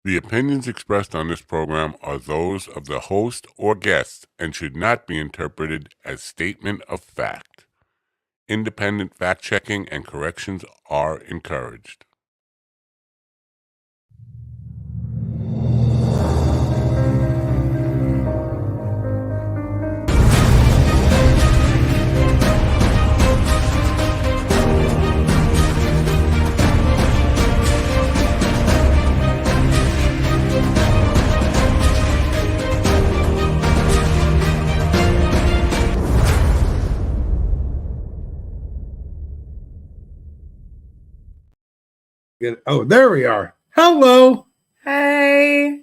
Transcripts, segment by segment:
The opinions expressed on this program are those of the host or guest and should not be interpreted as statement of fact. Independent fact-checking and corrections are encouraged. Oh, there we are. Hello. Hey.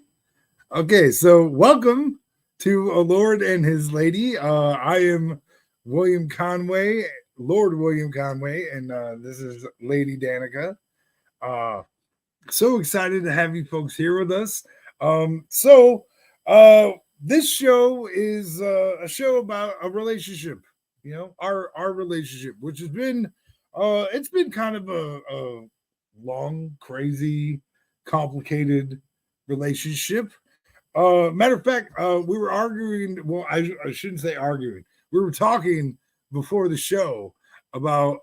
Okay, so welcome to A Lord and His Lady. I am William Conway, Lord William Conway, and this is Lady Danica. So excited to have you folks here with us. This show is a show about a relationship, our relationship, which has been it's been kind of a long, crazy, complicated relationship. Matter of fact, we were arguing. Well, I shouldn't say arguing. We were talking before the show about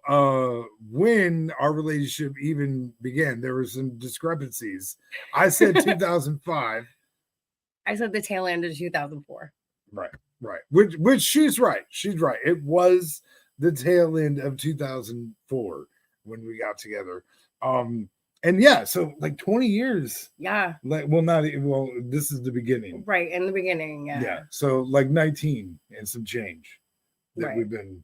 when our relationship even began. There were some discrepancies. I said 2005. I said the tail end of 2004. Right. Which she's right. She's right. It was the tail end of 2004 when we got together. And yeah, so like 20 years. Yeah. Like, this is the beginning. Right, in the beginning, yeah. Yeah, so like 19 and some change that we've been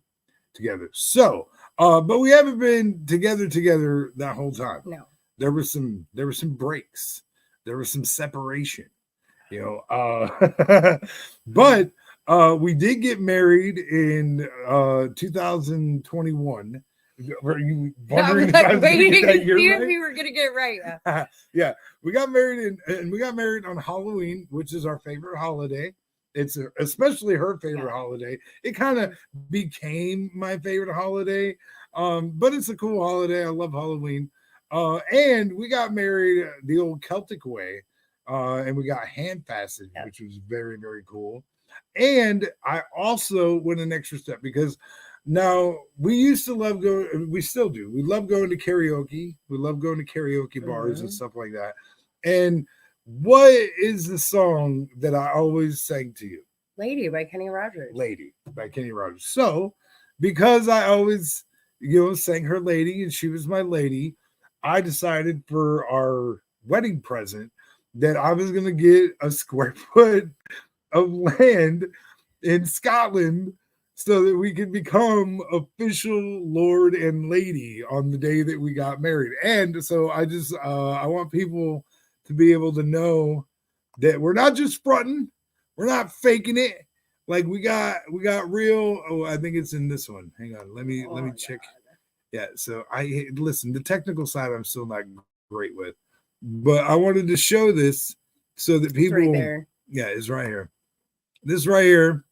together. So, but we haven't been together that whole time. No. There were some breaks. There was some separation, but we did get married in 2021. Were you wondering if I was waiting to see if we were gonna get it right? Yeah, we got married and we got married on Halloween, which is our favorite holiday. It's especially her favorite holiday. It kind of became my favorite holiday, but it's a cool holiday. I love Halloween. And we got married the old Celtic way, and we got hand fastened, which was very, very cool. And I also went an extra step because now we used to love going, we still do. We love going to karaoke. We love going to karaoke bars and stuff like that. And what is the song that I always sang to you? Lady by Kenny Rogers. Lady by Kenny Rogers. So because I always, sang her Lady and she was my lady, I decided for our wedding present that I was going to get a square foot of land in Scotland so that we could become official Lord and Lady on the day that we got married. And so I just, I want people to be able to know that we're not just fronting, we're not faking it. Like we got real. Oh, I think it's in this one. Hang on, let me check. Yeah, so listen. The technical side I'm still not great with, but I wanted to show this so that people. It's right there. Yeah, it's right here. This right here.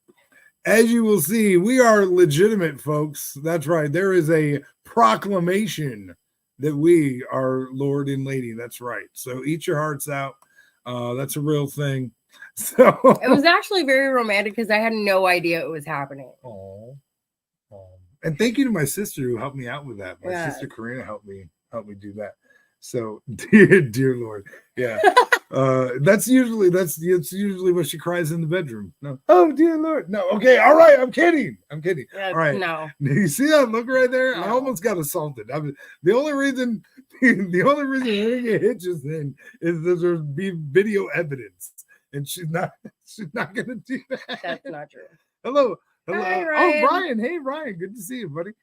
As you will see, we are legitimate, folks. That's right. There is a proclamation that we are Lord and Lady. That's right. So eat your hearts out. That's a real thing. So it was actually very romantic because I had no idea it was happening. Oh. And thank you to my sister who helped me out with that. My sister Karina helped me do that. So dear Lord. Yeah. That's usually what she cries in the bedroom. No. Oh dear Lord. No. Okay. All right. I'm kidding. All right. No. You see that look right there? No. I almost got assaulted. The only reason we're gonna get hitches then is that there's be video evidence. And she's not gonna do that. That's not true. Hello. Hi, Ryan. Oh, Ryan. Hey, Ryan. Good to see you, buddy.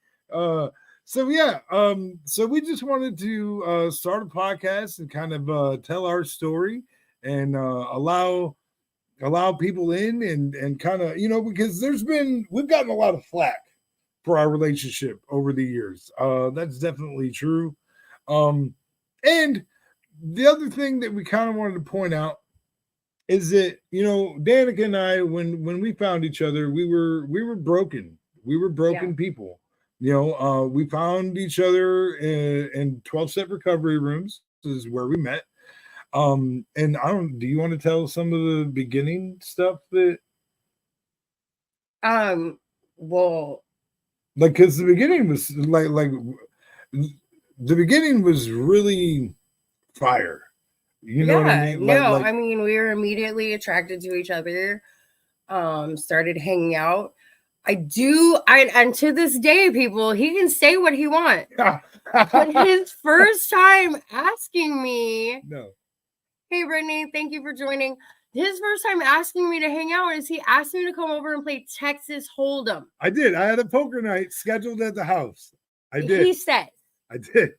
So we just wanted to start a podcast and kind of tell our story and allow people in and kind of, because we've gotten a lot of flack for our relationship over the years. That's definitely true. And the other thing that we kind of wanted to point out is that, Danica and I, when we found each other, we were broken. We were broken people. We found each other in 12-step recovery rooms. This is where we met. And I don't. Do you want to tell some of the beginning stuff that, Well, like, because the beginning was like the beginning was really fire. You know what I yeah, mean? no, Like I mean, we were immediately attracted to each other. Started hanging out. And to this day, people, he can say what he wants. But his first time asking me, no. hey, Brittany, thank you for joining. His first time asking me to hang out is he asked me to come over and play Texas Hold'em. I did. I had a poker night scheduled at the house. I did. He said. I did.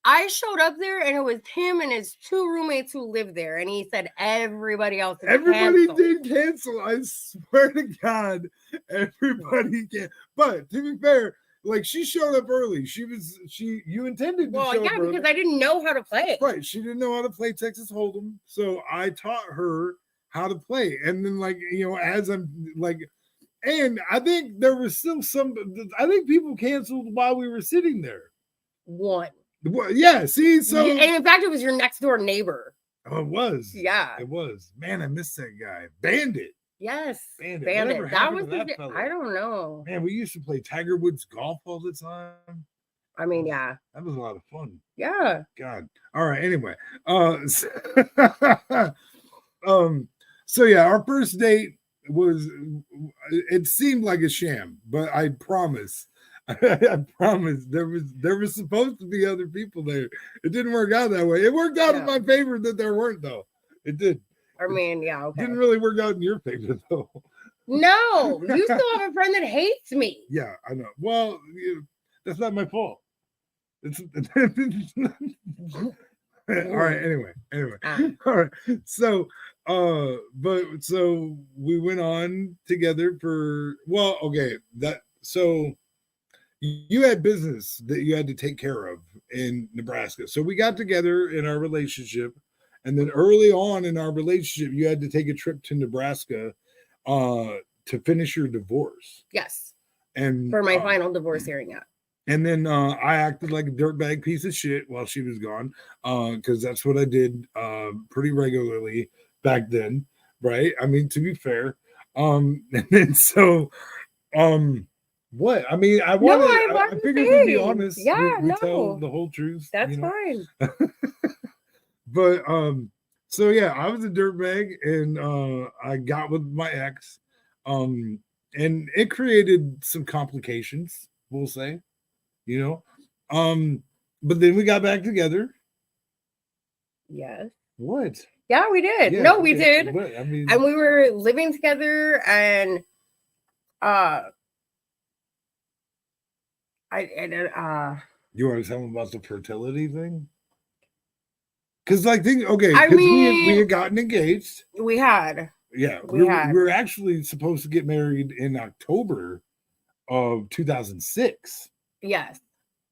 I showed up there and it was him and his 2 roommates who lived there. And he said everybody else did cancel. I swear to God, everybody can. But to be fair, like, she showed up early. You intended to show up early. Because I didn't know how to play. Right. She didn't know how to play Texas Hold'em. So I taught her how to play. And then, like, as I'm like, and I think there was still I think people canceled while we were sitting there. One. Well, yeah, see, so. And in fact, it was your next door neighbor. Oh, it was. Yeah. It was. Man, I miss that guy. Bandit. Yes. Bandit. That was I don't know. Man, we used to play Tiger Woods golf all the time. I mean, yeah. That was a lot of fun. Yeah. God. All right. Anyway. So yeah, our first date it seemed like a sham, but I promise there was supposed to be other people there. It didn't work out that way. It worked out in my favor that there weren't, though. It did. I mean, yeah, okay. Didn't really work out in your favor, though. No, you still have a friend that hates me. Yeah, I know. Well, that's not my fault. It's all right. Anyway. All right. So, so we went on together for, well, okay. So you had business that you had to take care of in Nebraska. So we got together in our relationship, and then early on in our relationship, you had to take a trip to Nebraska to finish your divorce. Yes. And for my final divorce hearing. Yeah. And then I acted like a dirtbag piece of shit while she was gone, because that's what I did pretty regularly back then, right? I mean, to be fair. And then so, what? I mean, I figured we'd be honest. Yeah, we tell the whole truth. That's fine. But so yeah, I was a dirtbag, and I got with my ex, and it created some complications, we'll say. But then we got back together. Yes. What? Yeah, we did. Yeah, no, we did. But, I mean, and we were living together, and you want to tell them about the fertility thing? Because okay, I mean, we had gotten engaged. We had. Yeah, we were actually supposed to get married in October of 2006. Yes.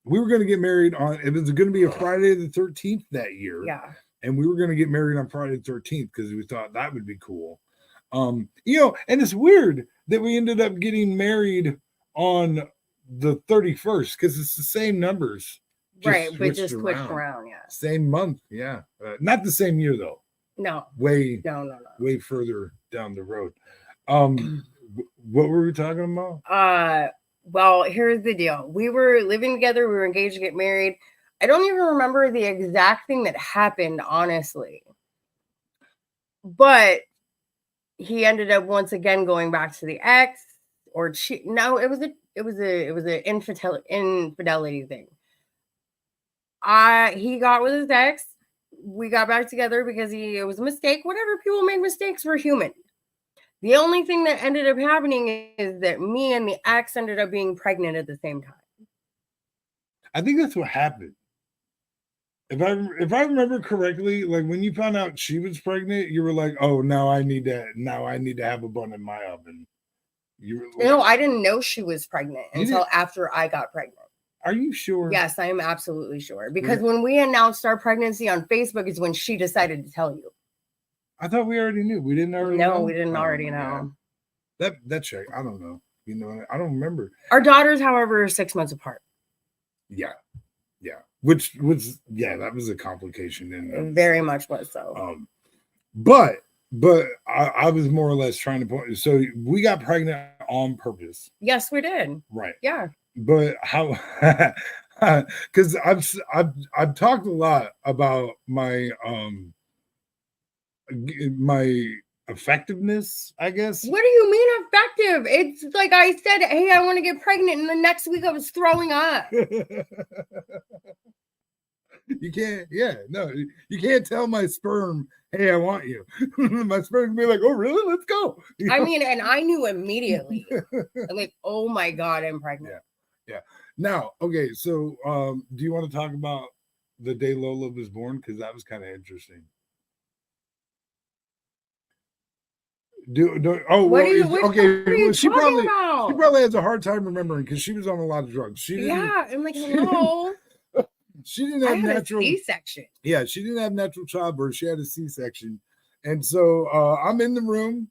We were going to get married it was going to be a Friday the 13th that year. Yeah. And we were going to get married on Friday the 13th because we thought that would be cool. And it's weird that we ended up getting married on the 31st because it's the same numbers. Right, but just switched around, yeah. Same month, yeah. Not the same year, though. No. No. Way further down the road. What were we talking about? Well, here's the deal. We were living together. We were engaged to get married. I don't even remember the exact thing that happened, honestly. But he ended up once again going back to the ex, or no, it was an infidelity thing. He got with his ex. We got back together because it was a mistake. Whatever, people make mistakes. We're human. The only thing that ended up happening is that me and the ex ended up being pregnant at the same time. I think that's what happened. If I remember correctly, like when you found out she was pregnant, you were like, "Oh, now I need to have a bun in my oven." No, I didn't know she was pregnant until after I got pregnant. Are you sure? Yes, I am absolutely sure. Because when we announced our pregnancy on Facebook is when she decided to tell you. I thought we already knew. We didn't already know? No, we didn't already know. That check. I don't know. I don't remember. Our daughters, however, are 6 months apart. Yeah. Yeah, which was that was a complication in It very much was so. But I was more or less trying to point. So we got pregnant on purpose. Yes, we did. Right. Yeah. But how? Because I've talked a lot about my effectiveness, I guess. What do you mean effective? It's like I said, hey, I want to get pregnant, and the next week I was throwing up. You can't, you can't tell my sperm, hey, I want you. My sperm can be like, oh, really? Let's go. You I know? mean, and I knew immediately. I'm like, oh my God, I'm pregnant. Yeah. Now, okay, so do you want to talk about the day Lola was born? Because that was kind of interesting. She probably has a hard time remembering because she was on a lot of drugs. I'm like, no. She didn't have natural C-section. Yeah, she didn't have natural childbirth. She had a C-section. And so I'm in the room.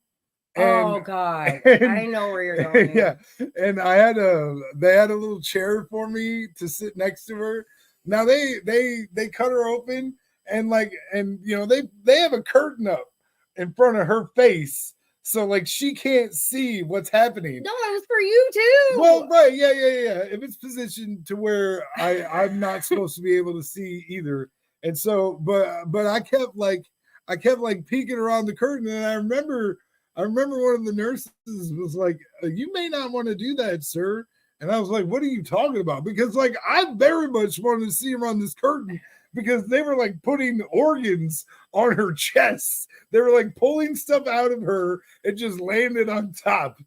And, oh God. I know where you're going. Yeah. And they had a little chair for me to sit next to her. Now they cut her open and they have a curtain up in front of her face. So like she can't see what's happening. No, it was for you too. Well, right, yeah. If it's positioned to where I'm not supposed to be able to see either, and so, but I kept peeking around the curtain, and I remember one of the nurses was like, "You may not want to do that, sir." And I was like, "What are you talking about?" Because like I very much wanted to see around this curtain. Because they were like putting organs on her chest. They were like pulling stuff out of her and just landed on top.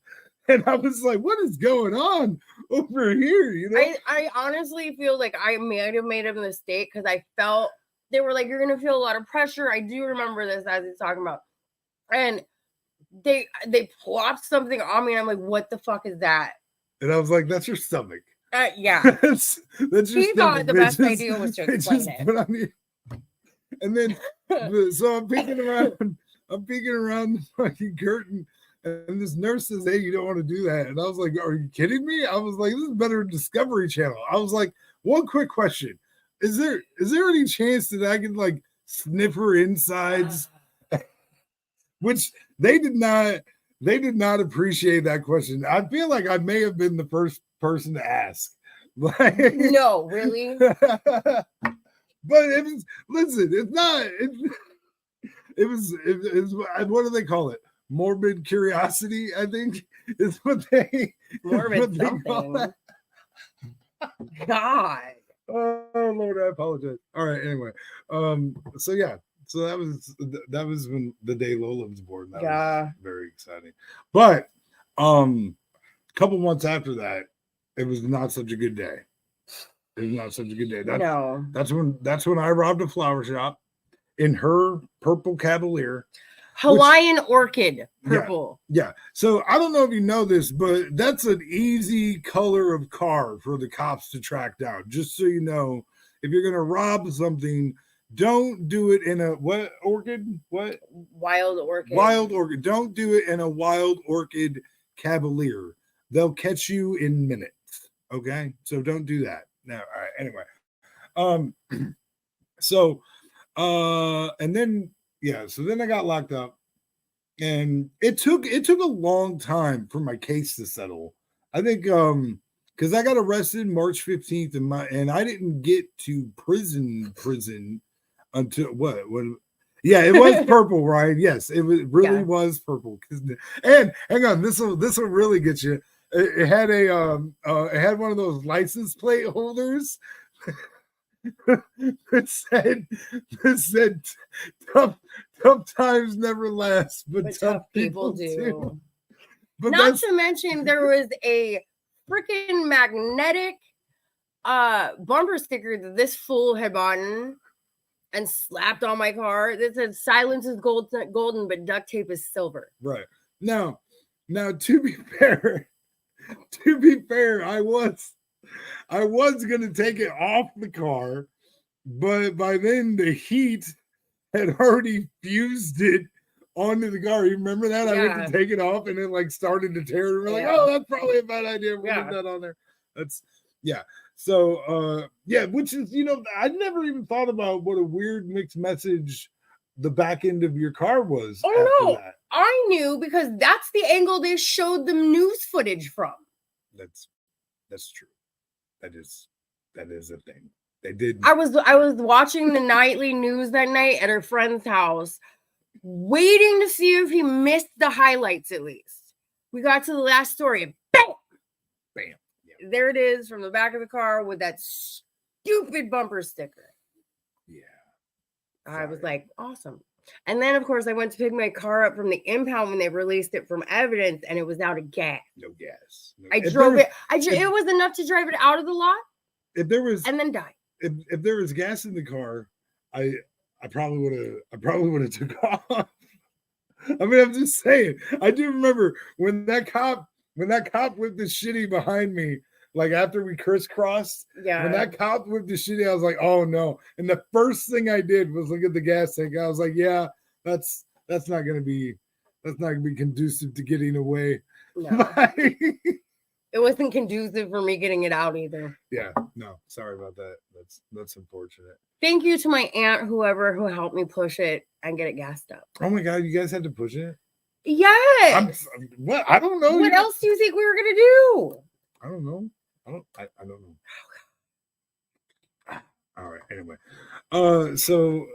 And I was like, what is going on over here? You know, I honestly feel like I might have made a mistake because I felt they were like, you're gonna feel a lot of pressure. I do remember this as he's talking about. And they plopped something on me, and I'm like, what the fuck is that? And I was like, that's your stomach. Yeah. that's he thought the best idea was to explain it. And then so I'm peeking around the fucking curtain, and this nurse says, hey, you don't want to do that. And I was like, are you kidding me? I was like, this is better than Discovery Channel. I was like, one quick question. Is there any chance that I can like sniff her insides? Which they did not appreciate that question. I feel like I may have been the first person to ask. Like, no, really? But it was, listen, it's not, it was what do they call it? Morbid curiosity, I think is what they morbid something. God. Oh Lord, I apologize. All right, anyway. So yeah. So that was when the day Lola was born. That was very exciting. But a couple months after that, it was not such a good day. It was not such a good day. That's when I robbed a flower shop in her purple Cavalier. Hawaiian orchid purple. Yeah. So I don't know if you know this, but that's an easy color of car for the cops to track down. Just so you know, if you're gonna rob something, don't do it in a what orchid? What? Wild orchid. Wild orchid. Don't do it in a wild orchid Cavalier. They'll catch you in minutes. Okay, so don't do that. Now, all right. Anyway, and then so then I got locked up, and it took a long time for my case to settle. I think because I got arrested March 15th, and I didn't get to prison until what? Yeah, it was purple, right? Yes, it really was purple. And hang on, this will really get you. It had it had one of those license plate holders. It said tough times never last, but tough people do. But not to mention there was a freaking magnetic bumper sticker that this fool had bought and slapped on my car that said silence is golden, but duct tape is silver. Right. Now to be fair, I was gonna take it off the car, but by then the heat had already fused it onto the car. You remember that? Yeah. I went to take it off and it like started to tear. And we're like, oh, that's probably a bad idea. We'll put that on there. So yeah, which is, I never even thought about what a weird mixed message the back end of your car was after that. I knew because that's the angle they showed them news footage from. That's true. That is a thing. They did. I was watching the nightly news that night at her friend's house, waiting to see if he missed the highlights at least. We got to the last story and bam! Bam. Yeah. There it is from the back of the car with that stupid bumper sticker. Yeah. I was like, awesome. And then, of course, I went to pick my car up from the impound when they released it from evidence, and it was out of gas. No gas. No. I drove it. It was enough to drive it out of the lot. If there was, and then die. If there was gas in the car, I probably would have took off. I mean, I'm just saying. I do remember when that cop whipped the shitty behind me, like after we crisscrossed. Yeah. When that cop whipped the shitty, I was like, oh no. And the first thing I did was look at the gas tank. I was like, yeah, that's not gonna be conducive to getting away. No. It wasn't conducive for me getting it out either. Yeah, no, sorry about that. That's unfortunate. Thank you to my aunt, who helped me push it and get it gassed up. Oh my God, you guys had to push it? Yes. What? I don't know. What else do you think we were gonna do? I don't know. I don't know. All right. Anyway, so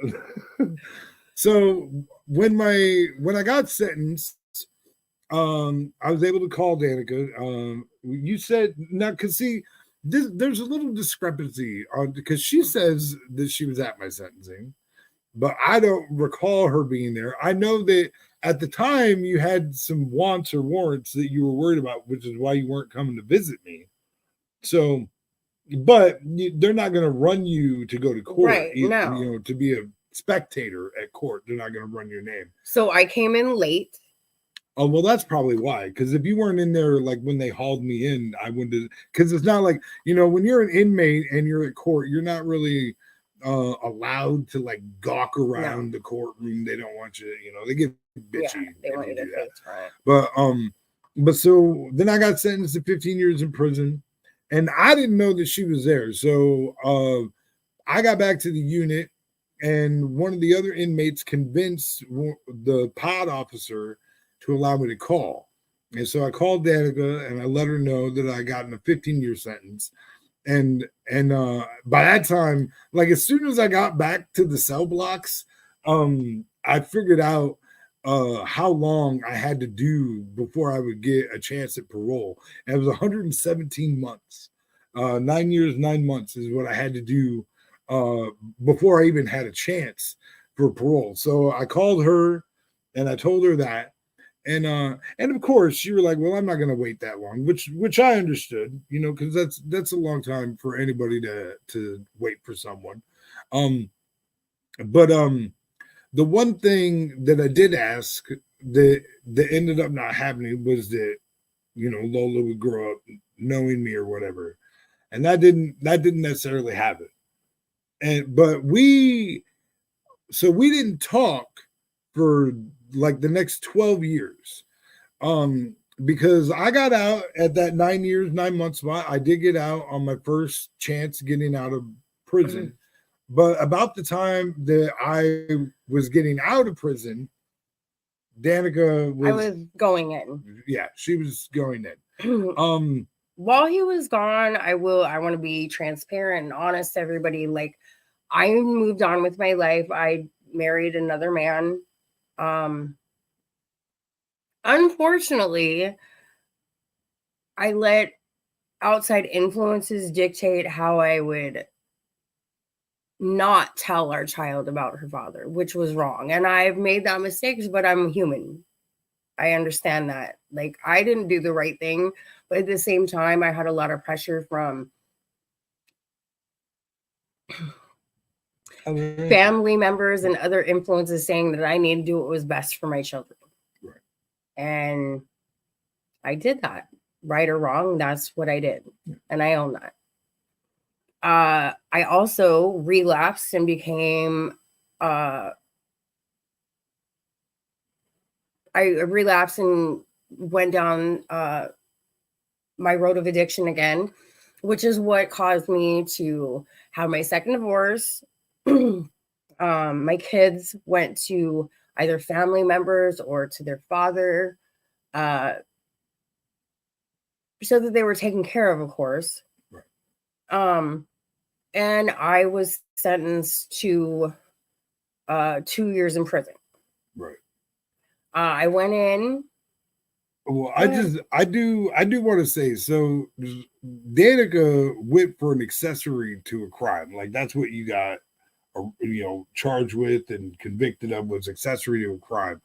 when I got sentenced, I was able to call Danica. You said now, because see, there's a little discrepancy because she says that she was at my sentencing, but I don't recall her being there. I know that at the time you had some wants or warrants that you were worried about, which is why you weren't coming to visit me. So, but they're not going to run you to go to court, right? No, to be a spectator at court. They're not going to run your name. So I came in late. Oh, well, that's probably why. Because if you weren't in there, like when they hauled me in, I wouldn't. Because it's not like, when you're an inmate and you're at court, you're not really allowed to like gawk around the courtroom. They don't want you. They get bitchy. Yeah, they want you to face for it. But so then I got sentenced to 15 years in prison, and I didn't know that she was there. So I got back to the unit, and one of the other inmates convinced the pod officer to allow me to call. And so I called Danica and I let her know that I gotten a 15-year sentence. And by that time, like as soon as I got back to the cell blocks, I figured out how long I had to do before I would get a chance at parole. And it was 117 months. 9 years, 9 months is what I had to do before I even had a chance for parole. So I called her and I told her that. And of course she was like, well, I'm not going to wait that long, which I understood, because that's a long time for anybody to wait for someone. But the one thing that I did ask that ended up not happening was that, Lola would grow up knowing me or whatever. And that didn't necessarily happen. But we didn't talk for like the next 12 years. Because I got out at that 9 years, 9 months spot. I did get out on my first chance getting out of prison. Mm-hmm. But about the time that I was getting out of prison, Danica was going in. Yeah, she was going in. While he was gone, I want to be transparent and honest to everybody. Like, I moved on with my life. I married another man. Unfortunately, I let outside influences dictate how I would not tell our child about her father, which was wrong. And I've made that mistake, but I'm human. I understand that. Like, I didn't do the right thing, but at the same time, I had a lot of pressure from family members and other influences saying that I need to do what was best for my children. Right. And I did that. Right or wrong, that's what I did. Yeah. And I own that. I also relapsed and became I relapsed and went down my road of addiction again, which is what caused me to have my second divorce. My kids went to either family members or to their father, so that they were taken care of course. Right. And I was sentenced to 2 years in prison. Right. I went in. Well, I do want to say, so Danica went for an accessory to a crime. Like that's what you got, charged with and convicted of, was accessory to a crime.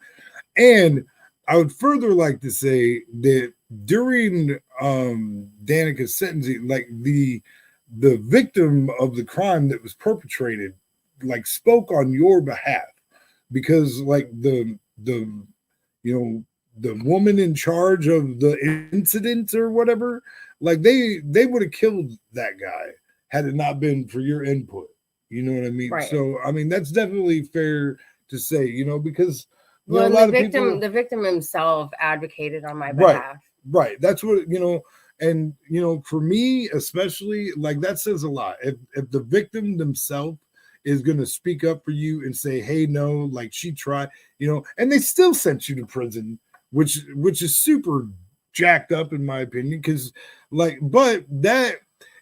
And I would further like to say that during Danica's sentencing, like the victim of the crime that was perpetrated, like spoke on your behalf, because like the woman in charge of the incident or whatever, like they would have killed that guy had it not been for your input. You know what I mean? Right. So I mean that's definitely fair to say, because well, a lot the of victim, people, the victim himself advocated on my behalf. Right. That's what, and for me especially, like that says a lot. If the victim themselves is going to speak up for you and say, hey, no, like she tried, and they still sent you to prison, which is super jacked up in my opinion, because but that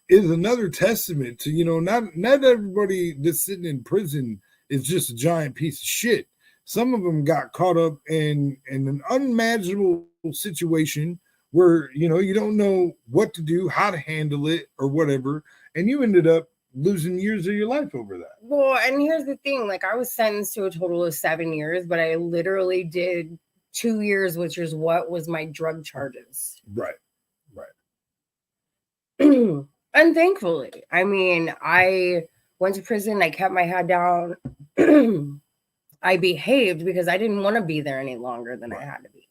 is another testament to, not everybody that's sitting in prison is just a giant piece of shit. Some of them got caught up in an unimaginable situation where, you don't know what to do, how to handle it or whatever. And you ended up losing years of your life over that. Well, and here's the thing, like I was sentenced to a total of 7 years, but I literally did 2 years, which is what was my drug charges. Right. And thankfully, I mean, I went to prison, I kept my head down. I behaved because I didn't want to be there any longer than I had to be.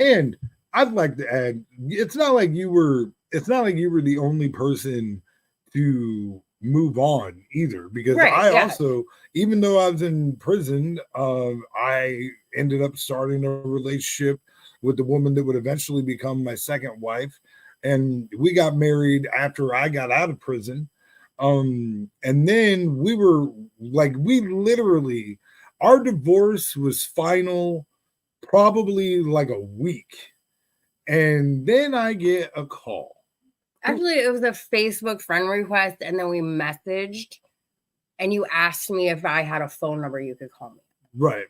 And I'd like to add, it's not like you were the only person to move on either, because also, even though I was in prison, I ended up starting a relationship with the woman that would eventually become my second wife, and we got married after I got out of prison. And then we literally, our divorce was final probably like a week, and then I get a call. Actually, it was a Facebook friend request, and then we messaged, and you asked me if I had a phone number you could call me. Right.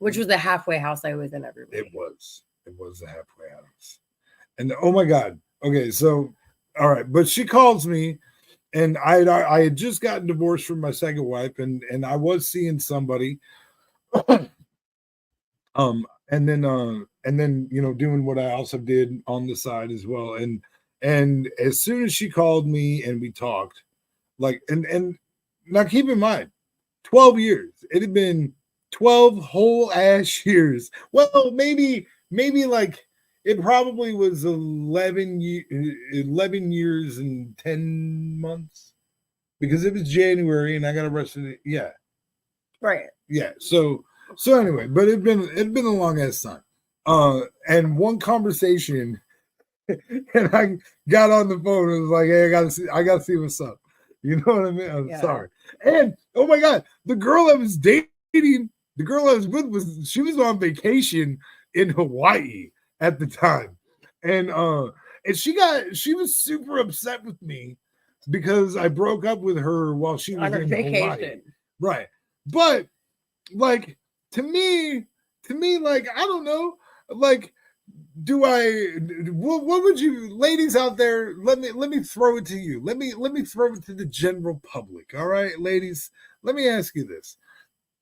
Which was the halfway house I was in every week. It was the halfway house. And oh my God. Okay, so all right, but she calls me, and I had just gotten divorced from my second wife, and I was seeing somebody, and then doing what I also did on the side as well, and as soon as she called me and we talked, like, and now keep in mind, 12 years. It had been 12 whole ass years. Well, maybe like it probably was 11 years and 10 months, because it was January and I got arrested. Yeah. Right. Yeah. So anyway, but it'd been a long ass time. And one conversation, and I got on the phone and was like, hey, I gotta see what's up. You know what I mean? I'm sorry. And oh my God, the girl I was dating, the girl I was with, she was on vacation in Hawaii at the time. And she was super upset with me because I broke up with her while she was on vacation. Hawaii. Right. But like to me, like, I don't know, like, what would you ladies out there, let me throw it to you. Let me throw it to the general public. All right, ladies, let me ask you this.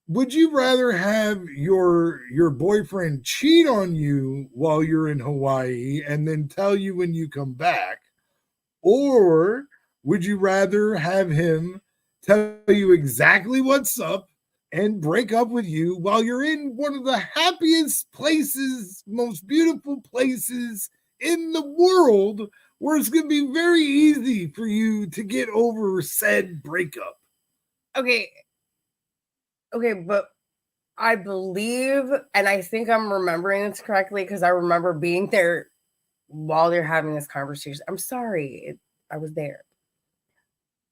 Would you rather have your boyfriend cheat on you while you're in Hawaii and then tell you when you come back? Or would you rather have him tell you exactly what's up and break up with you while you're in one of the happiest places, most beautiful places in the world, where it's going to be very easy for you to get over said breakup? Okay, but I believe, and I think I'm remembering this correctly, because I remember being there while they're having this conversation. I'm sorry, I was there.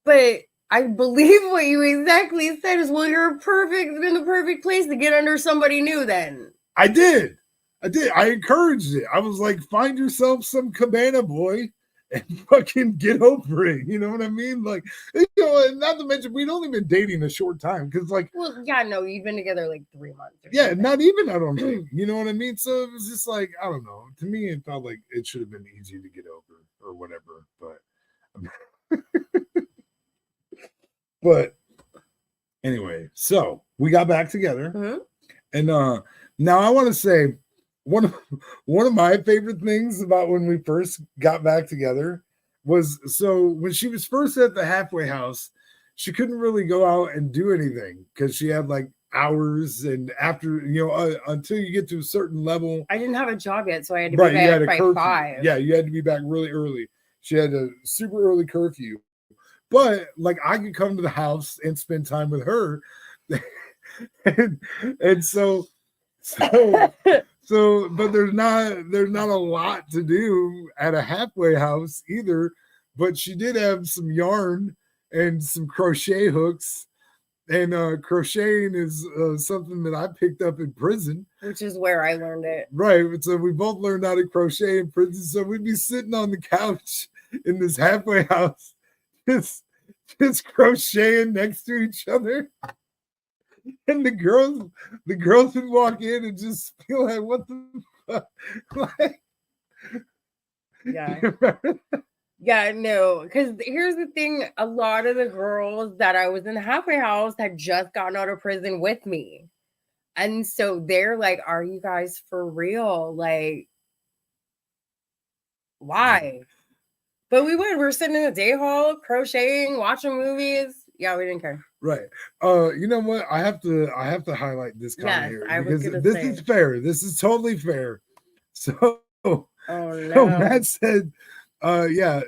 But I believe what you exactly said is, well, you're in the perfect place to get under somebody new then. I did. I encouraged it. I was like, find yourself some cabana boy and fucking get over it. You know what I mean? Like, you know, and not to mention, we'd only been dating a short time because, like, well, yeah, no, you've been together like 3 months. Yeah, not even, I don't think. You know what I mean? So it was just like, I don't know. To me, it felt like it should have been easy to get over or whatever. But anyway, so we got back together. And now I want to say one of my favorite things about when we first got back together was, so when she was first at the halfway house, she couldn't really go out and do anything because she had like hours, and after, you know, until you get to a certain level. I didn't have a job yet, so I had to be back by 5. Yeah, you had to be back really early. She had a super early curfew. But like, I could come to the house and spend time with her. and so but there's not a lot to do at a halfway house either. But she did have some yarn and some crochet hooks, and crocheting is something that I picked up in prison, which is where I learned it. Right. So we both learned how to crochet in prison. So we'd be sitting on the couch in this halfway house, just crocheting next to each other. And the girls would walk in and just feel like, what the fuck? Like, yeah. Yeah, no, because here's the thing. A lot of the girls that I was in the halfway house had just gotten out of prison with me. And so they're like, are you guys for real? Like, why? But we were sitting in the day hall, crocheting, watching movies. Yeah, we didn't care. Right. You know what? I have to highlight this comment here because this is fair. This is totally fair. So, no. So Matt said, yeah,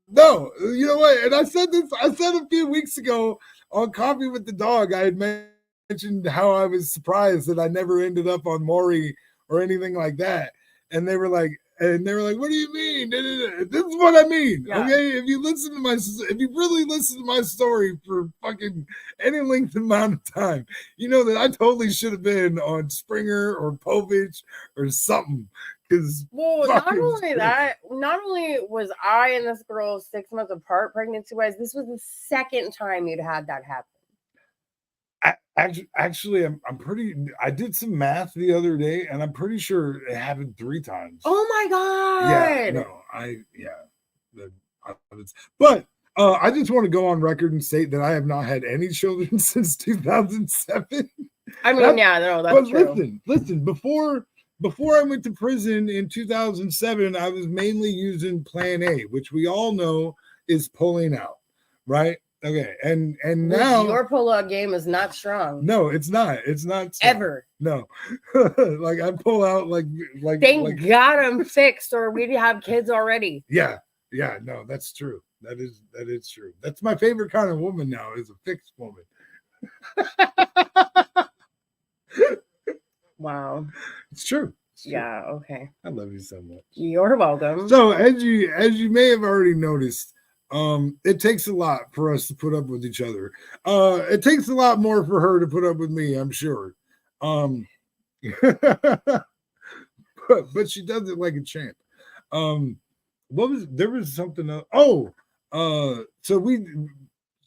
no, you know what? And I said a few weeks ago on Coffee with the Dog. I had mentioned how I was surprised that I never ended up on Maury or anything like that. And they were like, what do you mean? This is what I mean. Yeah. Okay. If you really listen to my story for fucking any length amount of time, you know that I totally should have been on Springer or Povich or something. Well, not only was I and this girl 6 months apart pregnancy-wise, this was the second time you'd had that happen. Actually, I did some math the other day, and I'm pretty sure it happened 3 times. Oh my God. Yeah, no, but I just want to go on record and state that I have not had any children since 2007. I mean, that's true. Listen, before I went to prison in 2007, I was mainly using Plan A, which we all know is pulling out, right? Okay, and now your pull-out game is not strong. No, it's not. It's not strong. Ever. No, like I pull out like. Thank God I'm fixed, or we'd have kids already. Yeah. No, that's true. That is true. That's my favorite kind of woman now, is a fixed woman. Wow, it's true. Yeah. Okay. I love you so much. You're welcome. So as you may have already noticed, it takes a lot for us to put up with each other. It takes a lot more for her to put up with me, I'm sure. But she does it like a champ. There was something else. So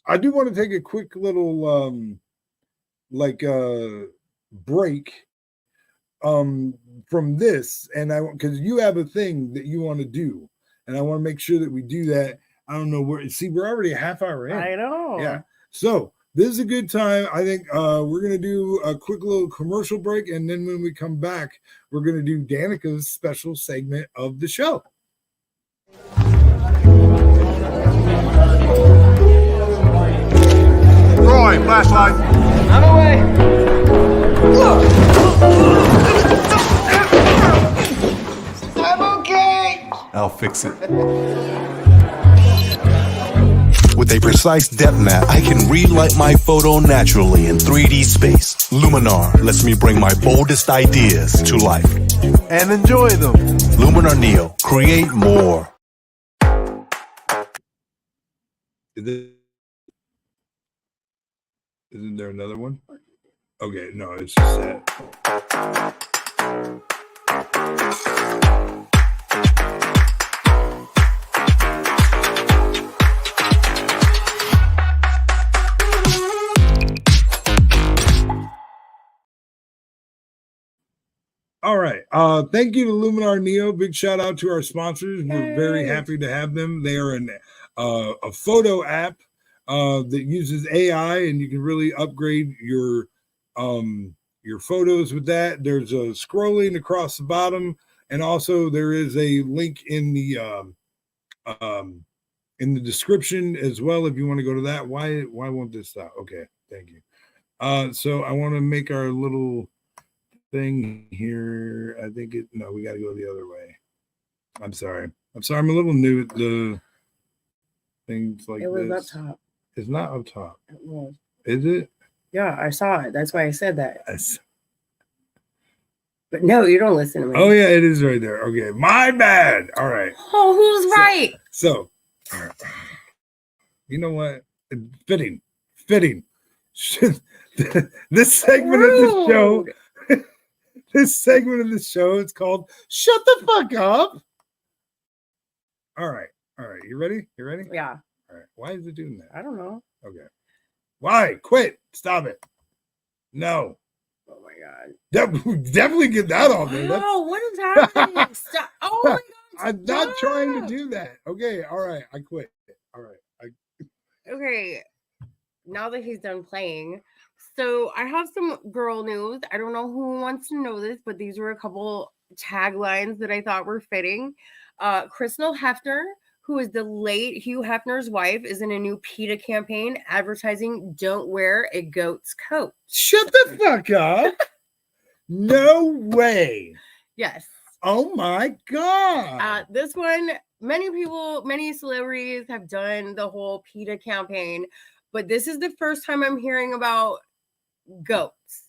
I do want to take a quick little break from this, and because you have a thing that you want to do, and I want to make sure that we do that. I don't know where. See, we're already a half hour in. I know. Yeah. So this is a good time. I think we're gonna do a quick little commercial break, and then when we come back, we're gonna do Danica's special segment of the show. Roy, flashlight. I'm away. I'm okay. I'll fix it. With a precise depth map, I can relight my photo naturally in 3D space. Luminar lets me bring my boldest ideas to life. And enjoy them. Luminar Neo. Create more. Isn't there another one? Okay, no, it's just that. All right. Thank you to Luminar Neo. Big shout out to our sponsors. We're very happy to have them. They are a photo app that uses AI, and you can really upgrade your photos with that. There's a scrolling across the bottom, and also there is a link in the description as well if you want to go to that. Why won't this stop? Okay, thank you. So I want to make our little thing here. I think no, we got to go the other way. I'm sorry. I'm a little new at the things like this. It was up top. It's not up top. It was. Is it? Yeah, I saw it. That's why I said that. But no, you don't listen to me. Oh yeah, it is right there. Okay, my bad. All right. Oh, who's right? So, all right. You know what? Fitting. This segment of the show. This segment of the show, it's called "Shut the Fuck Up." All right. You ready? Yeah. All right. Why is it doing that? I don't know. Okay. Why? Quit. Stop it. No. Oh my god. Definitely get that off there. No, what is happening? Stop. Oh my god. I'm not trying to do that. Okay. All right. I quit. All right. Okay. Now that he's done playing. So I have some girl news. I don't know who wants to know this, but these were a couple taglines that I thought were fitting. Crystal Hefner, who is the late Hugh Hefner's wife, is in a new PETA campaign advertising "Don't wear a goat's coat." Shut the fuck up. No way. Yes. Oh my god. This one, many celebrities have done the whole PETA campaign, but this is the first time I'm hearing about goats.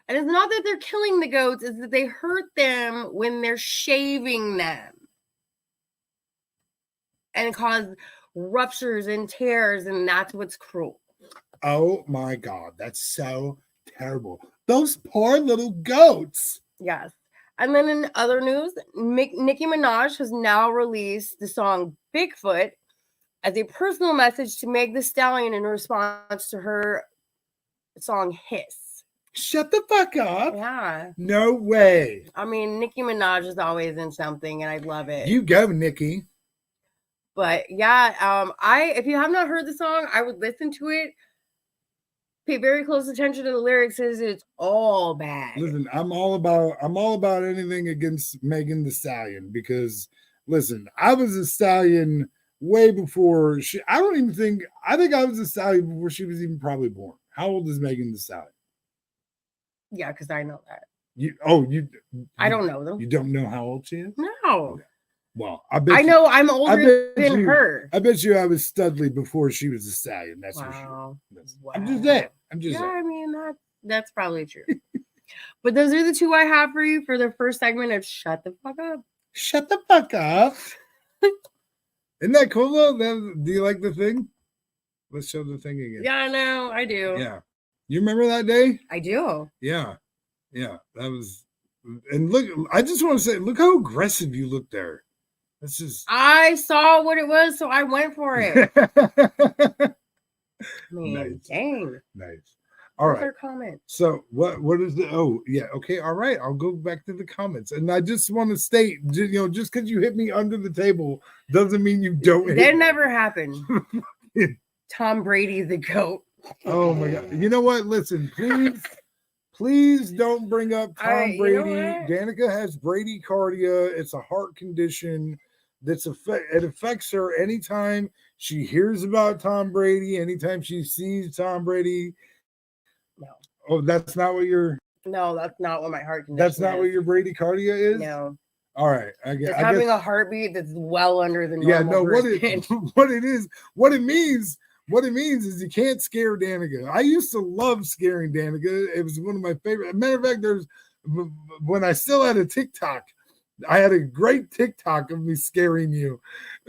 And it's not that they're killing the goats, it's that they hurt them when they're shaving them and cause ruptures and tears, and that's what's cruel. Oh my god, that's so terrible. Those poor little goats. Yes. And then in other news, Nicki Minaj has now released the song Bigfoot as a personal message to Meg Thee Stallion in response to her song Hiss. Shut the fuck up. Yeah. No way. I mean, Nicki Minaj is always in something, and I love it. You go, Nicki. But yeah, if you have not heard the song, I would listen to it. Pay very close attention to the lyrics, as it's all bad. Listen, I'm all about anything against Megan Thee Stallion, because listen, I was a stallion way before I think I was a stallion before she was even probably born. How old is Megan Thee Stallion? Yeah, because I know that. I don't know them. You don't know how old she is? No. Okay. Well, I know I'm older than her. I bet you I was Studley before she was a stallion. That's for sure. Wow. I'm just saying. I mean, that's probably true. But those are the two I have for you for the first segment of Shut the Fuck Up. Shut the fuck up. Isn't that cool though? Do you like the thing? Let's show the thing again. Yeah, I know. I do. Yeah. You remember that day? I do. Yeah. That was, and look, I just want to say, look how aggressive you look there. That's just. I saw what it was, so I went for it. Nice. Dang. Nice. All right. Comment. So what is the? Oh yeah. Okay. All right. I'll go back to the comments, and I just want to state, just because you hit me under the table doesn't mean you don't. That never happened. Tom Brady, the GOAT. Oh my God. You know what? Listen, please don't bring up Tom Brady. You know Danica has bradycardia. It's a heart condition it affects her anytime she hears about Tom Brady, anytime she sees Tom Brady. No. Oh, that's not what your. No, that's not what my heart condition That's not what your bradycardia is? No. All right. I guess having a heartbeat that's well under the normal. Yeah, no, what it means is you can't scare Danica. I used to love scaring Danica. It was one of my favorite. Matter of fact, when I still had a TikTok, I had a great TikTok of me scaring you,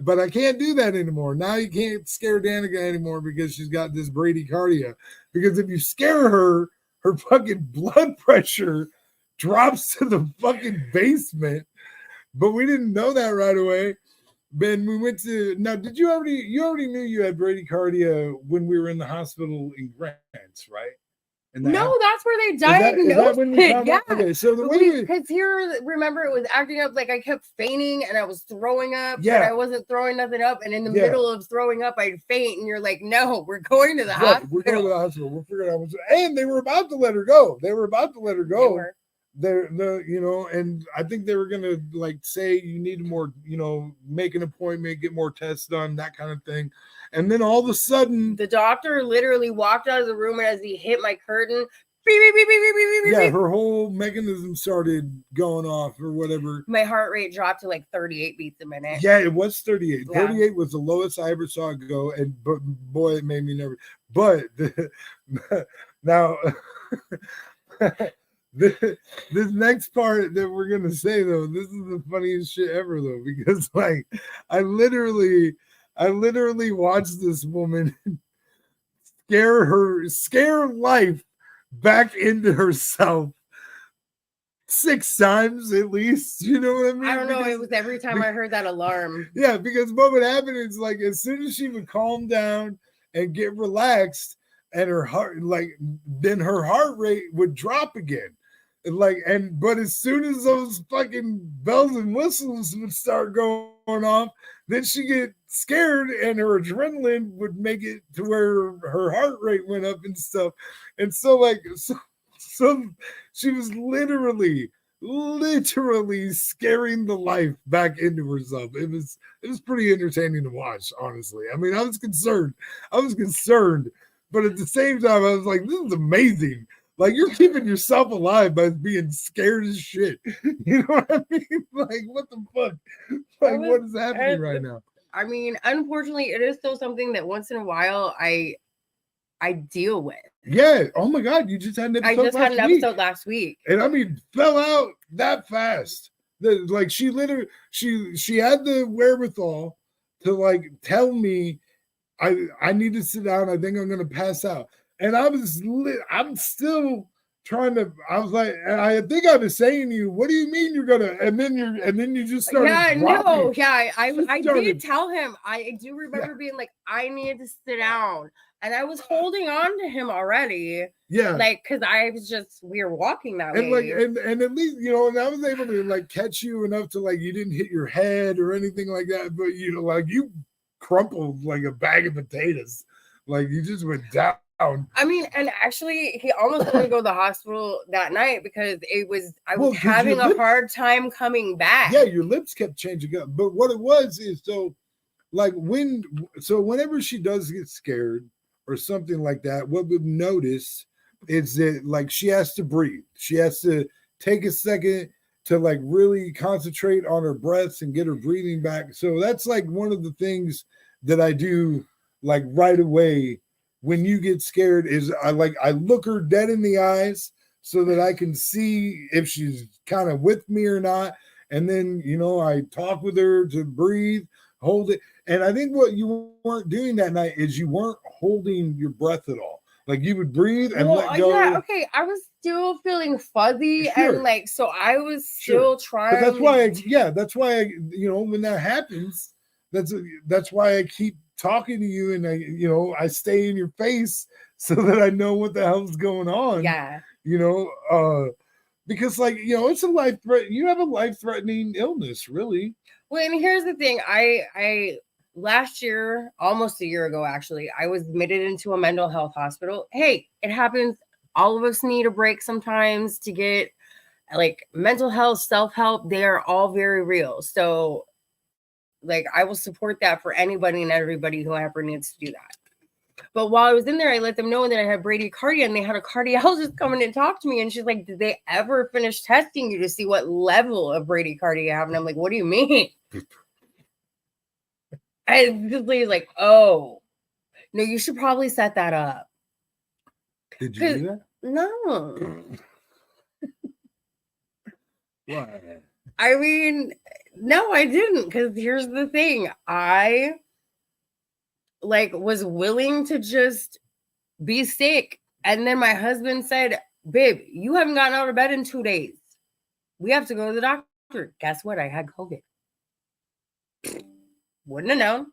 but I can't do that anymore. Now you can't scare Danica anymore because she's got this bradycardia. Because if you scare her, her fucking blood pressure drops to the fucking basement. But we didn't know that right away. Ben, we went to now. Did you already knew you had bradycardia when we were in the hospital in Grants, right? No, that's where they is diagnosed that when we it. found Yeah. out? Okay, so the way Because here, remember, it was acting up like I kept fainting and I was throwing up. Yeah. But I wasn't throwing nothing up. And in the Yeah. middle of throwing up, I'd faint. And you're like, no, we're going to the right, hospital. we're going to the hospital. We'll figure it out. And they were about to let her go. They were about to let her They go. were. And I think they were gonna like say you need more, make an appointment, get more tests done, that kind of thing. And then all of a sudden, The doctor literally walked out of the room, and as he hit my curtain, beep, beep, beep, beep, beep, beep, beep, yeah, beep, her whole mechanism started going off or whatever. my heart rate dropped to like 38 beats a minute. Yeah, it was 38. Yeah. 38 was the lowest I ever saw it go, and but boy, it made me nervous. But now. This next part that we're gonna say though, this is the funniest shit ever though, because like I literally watched this woman scare life back into herself 6 times at least. You know what I mean? I don't know. Because- It was every time I heard that alarm. yeah, because what would happen is like as soon as she would calm down and get relaxed, and her heart, then her heart rate would drop again. But as soon as those fucking bells and whistles would start going off, then she get scared and her adrenaline would make it to where her heart rate went up and stuff. And so she was literally scaring the life back into herself. It was pretty entertaining to watch, honestly. I mean, I was concerned, but at the same time, I was like, this is amazing. Like, you're keeping yourself alive by being scared as shit. You know what I mean? Like, what the fuck? Like, what is happening right now? I mean, unfortunately, it is still something that once in a while I deal with. Yeah. Oh my God, you just had an episode. I just had an episode last week. And I mean, fell out that fast. Like she literally, she had the wherewithal to like tell me, I need to sit down. I think I'm gonna pass out. And I'm still trying to. I was like, I think I was saying to you, what do you mean you're gonna? And then you just started. Yeah, dropping. no, yeah. I started- did tell him. I do remember being like, I need to sit down. And I was holding on to him already. Yeah. Like, because we were walking that And way. like and at least and I was able to like catch you enough to like you didn't hit your head or anything like that, but like you crumpled like a bag of potatoes, like you just went down. I mean, and actually, he almost had to go to the hospital that night because I was having a hard time coming back. Yeah, your lips kept changing up. But what it was is whenever she does get scared or something like that, what we've noticed is that like she has to breathe. She has to take a second to like really concentrate on her breaths and get her breathing back. So that's like one of the things that I do like right away when you get scared is I look her dead in the eyes so that I can see if she's kind of with me or not. And then, I talk with her to breathe, hold it. And I think what you weren't doing that night is you weren't holding your breath at all. Like you would breathe and let go. Yeah, okay. I was still feeling fuzzy and like, so I was still trying. But that's why I, when that happens, that's why I keep talking to you and I stay in your face so that I know what the hell's going on. Yeah. Because it's a life threat. You have a life-threatening illness, really. Well, and here's the thing. I last year, almost a year ago, actually, I was admitted into a mental health hospital. Hey, it happens. All of us need a break sometimes to get like mental health, self-help. They are all very real. So like I will support that for anybody and everybody who ever needs to do that. But while I was in there, I let them know that I had bradycardia, and they had a cardiologist come in and talk to me. And she's like, did they ever finish testing you to see what level of bradycardia you have? And I'm like, what do you mean? And this lady's like, oh, no, you should probably set that up. Did you do that? No. Why? I mean, no, I didn't. Because here's the thing. I was willing to just be sick. And then my husband said, babe, you haven't gotten out of bed in 2 days. We have to go to the doctor. Guess what? I had COVID. Wouldn't have known.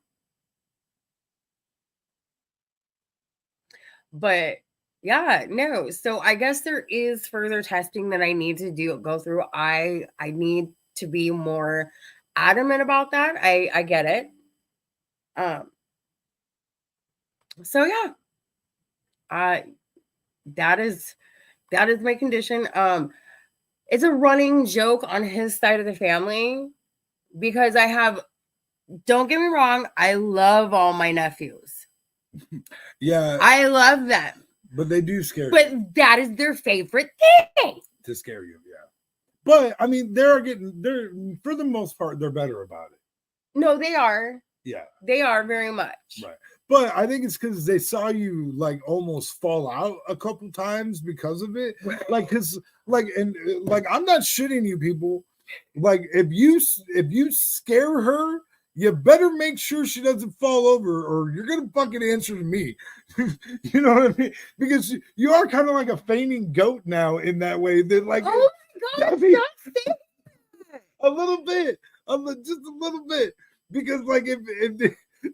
But yeah, no. So I guess there is further testing that I need to go through. I need to be more adamant about that. I get it. So yeah. That is my condition. It's a running joke on his side of the family because don't get me wrong, I love all my nephews. Yeah. I love them. But they do scare you. But that is their favorite thing. To scare you, yeah. But I mean, they're for the most part, they're better about it. No, they are. Yeah. They are very much. Right. But I think it's because they saw you like almost fall out a couple times because of it. Like, I'm not shitting you people. Like, if you scare her, you better make sure she doesn't fall over, or you're gonna fucking answer to me. You know what I mean? Because you are kind of like a fainting goat now in that way. That like, oh my god, stop saying that. A little bit, just a little bit, because like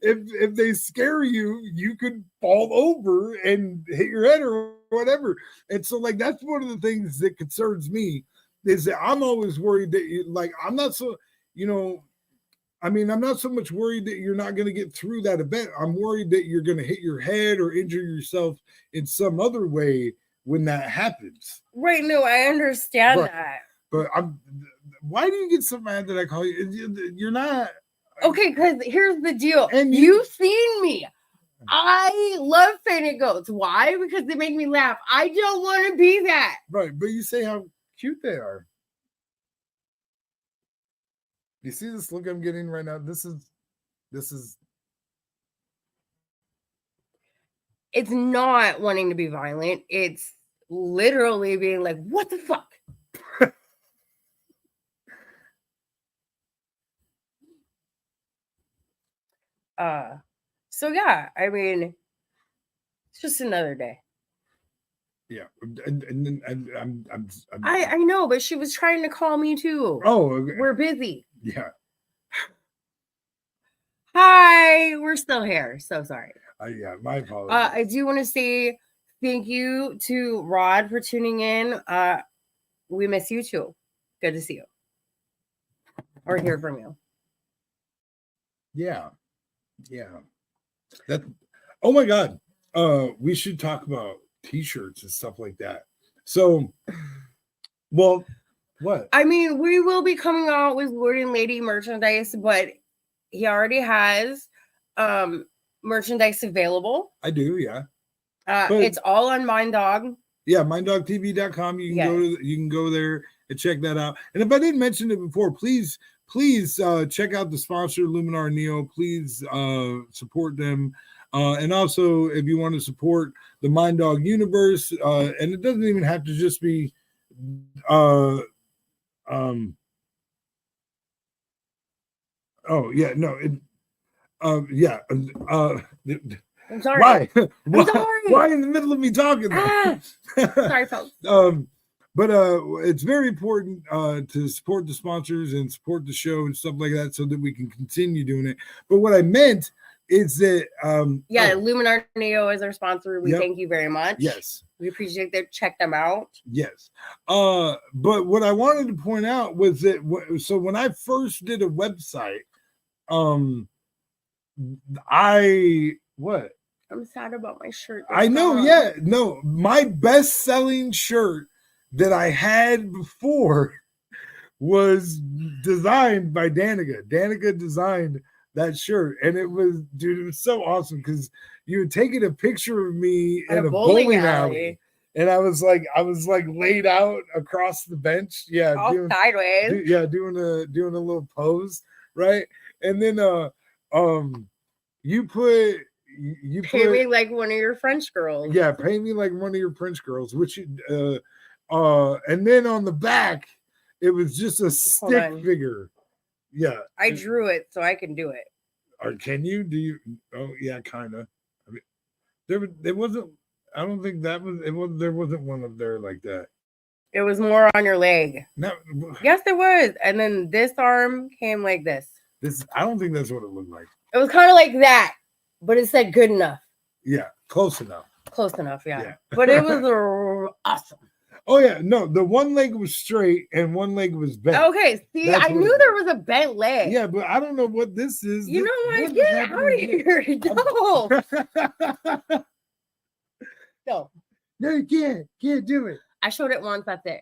if they scare you, you could fall over and hit your head or whatever. And so like that's one of the things that concerns me, is that I'm always worried that I'm not so, I'm not so much worried that you're not going to get through that event. I'm worried that you're going to hit your head or injure yourself in some other way when that happens. Right. No, I understand that. But why do you get so mad that I call you? You're not. Okay, because here's the deal. And you've seen me. I love fainted goats. Why? Because they make me laugh. I don't want to be that. Right, but you say how cute they are. You see this look I'm getting right now? This is. It's not wanting to be violent. It's literally being like, what the fuck? So yeah, I mean, it's just another day. Yeah, and I know, but she was trying to call me too. Oh, okay. We're busy. Yeah. Hi, we're still here. So sorry. Yeah, my apologies. I do want to say thank you to Rod for tuning in. We miss you too. Good to see you or hear from you. Yeah. Oh my god. We should talk about t-shirts and stuff like that. So, well, what? I mean, we will be coming out with Lord and Lady merchandise, but he already has merchandise available. I do, yeah. It's all on Mind Dog. Yeah, minddogtv.com. You can go there and check that out. And if I didn't mention it before, please check out the sponsor, Luminar Neo. Please support them. And also, if you want to support the Mind Dog universe, and it doesn't even have to just be I'm sorry. Why? I'm sorry. Why in the middle of me talking? Sorry, folks. But it's very important to support the sponsors and support the show and stuff like that so that we can continue doing it. But what I meant is that Luminar Neo is our sponsor. We thank you very much. Yes. We appreciate that. Check them out. Yes. But what I wanted to point out was that when I first did a website, I'm sad about my shirt. I know, yeah. No, my best-selling shirt that I had before was designed by Danica. Danica designed that shirt, and it was so awesome because you had taken a picture of me in a bowling alley. And I was like laid out across the bench. Yeah. Sideways. Doing a little pose. Right. And then you pay me like one of your French girls. Yeah, pay me like one of your French girls, which and then on the back It was just a stick on. figure. Yeah. I drew it so I can do it. Or can you? Do you? Oh yeah, kind of. I mean, there wasn't. I don't think that was. It was. There wasn't one up there like that. It was more on your leg. No. Yes, there was. And then this arm came like this. This. I don't think that's what it looked like. It was kind of like that, but it said good enough. Yeah, close enough. Close enough, yeah. Yeah. But it was awesome. Oh yeah, no, the one leg was straight and one leg was bent. Okay, see, That's I what knew it there was a bent leg. Yeah, but I don't know what this is. You know what? What Get happened out of here? here. No. No. No, you can't do it. I showed it once, that's it.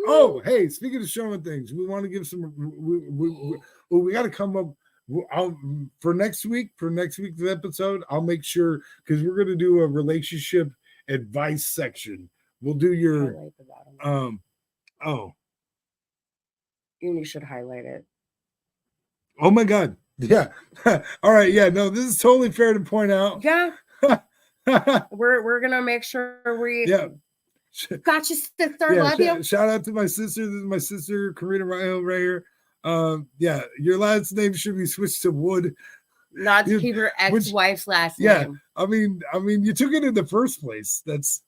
Oh, hey, speaking of showing things, we want to give some. We got to come up. For next week's episode, I'll make sure because we're going to do a relationship advice section. We'll do your Highlight the bottom. Oh You should highlight it. oh my god, yeah. All right, yeah, no, this is totally fair to point out. Yeah. We're gonna make sure we Yeah. got you, sister. Yeah, Love you. shout out to my sister. This is my sister, Karina Ryle, right here. Yeah, your last name should be switched to Wood. Not to You- keep your ex-wife's last Yeah, name. I mean, you took it in the first place. That's.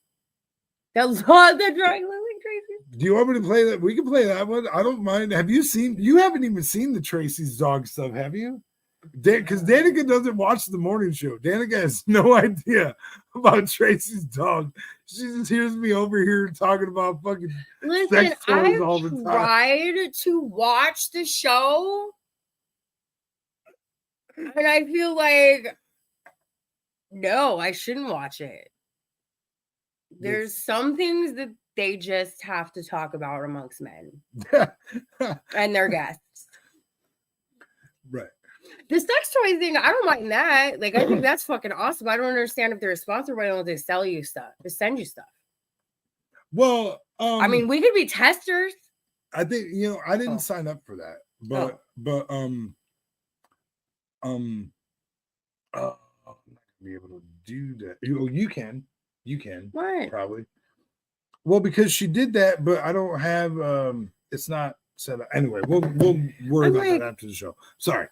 That was all the dry Lily Tracy. Do you want me to play that? We can play that one. I don't mind. Have you seen? You haven't even seen the Tracy's dog stuff, have you? Because Danica doesn't watch the morning show. Danica has no idea about Tracy's dog. She just hears me over here talking about fucking. Listen, Sex toys all the I've time. tried to watch the show, and I feel like no, I shouldn't watch it. There's some things that they just have to talk about amongst men and their guests. Right. The sex toy thing, I don't mind that. Like, I think that's fucking awesome. I don't understand if they're a sponsor, why don't they sell you stuff? They send you stuff. Well, I mean, we could be testers. I think I didn't Oh. sign up for that, but I'm not gonna be able to do that. You can What? probably. Well, because she did that, but I don't have it's not set up. Anyway, we'll worry I'm about like- that after the show. Sorry.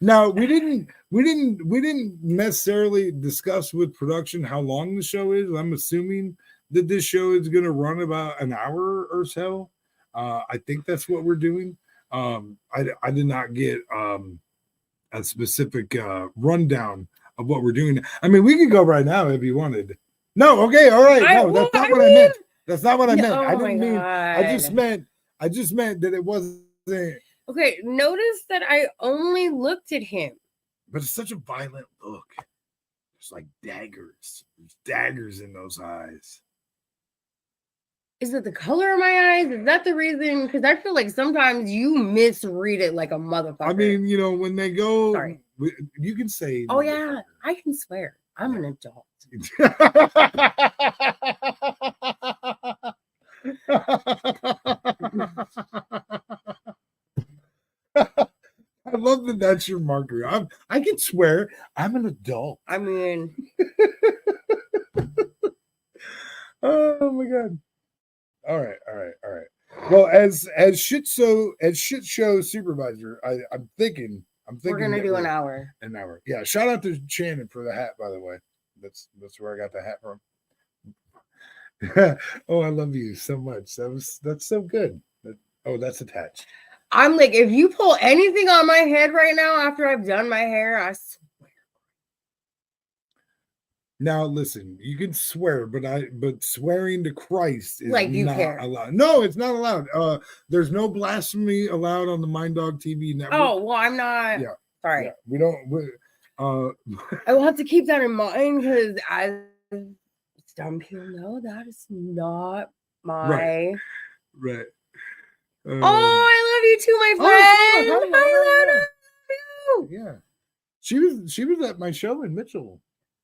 Now we didn't necessarily discuss with production how long the show is. I'm assuming that this show is going to run about an hour or so. I think that's what we're doing. I did not get a specific rundown of what we're doing. I mean, we could go right now if you wanted. No, okay, all right. No, that's not what I meant. That's not what I meant. I didn't mean. I just meant that it wasn't. Okay, notice that I only looked at him. But it's such a violent look. There's like daggers. There's daggers in those eyes. Is it the color of my eyes? Is that the reason? Because I feel like sometimes you misread it like a motherfucker. I mean, when they go, Sorry. You can say. Oh yeah, I can swear. I'm an adult. I love that that's your marker. I can swear I'm an adult. I mean, Oh my god. All right. Well, as shit show supervisor, I'm thinking we're gonna that do an hour. An hour. Yeah. Shout out to Shannon for the hat, by the way. That's where I got the hat from. Oh, I love you so much. That's so good. That's attached. I'm like, if you pull anything on my head right now after I've done my hair, I swear. Now listen, you can swear, but swearing to Christ is Like you not care. allowed. No, it's not allowed. There's no blasphemy allowed on the Mind Dog TV network. Oh well, I'm not. Yeah. Sorry. Yeah, we don't. I will have to keep that in mind because as some people know, that is not my. Right. Oh, I love you too, my friend. I love you. Yeah. She was at my show in Mitchell,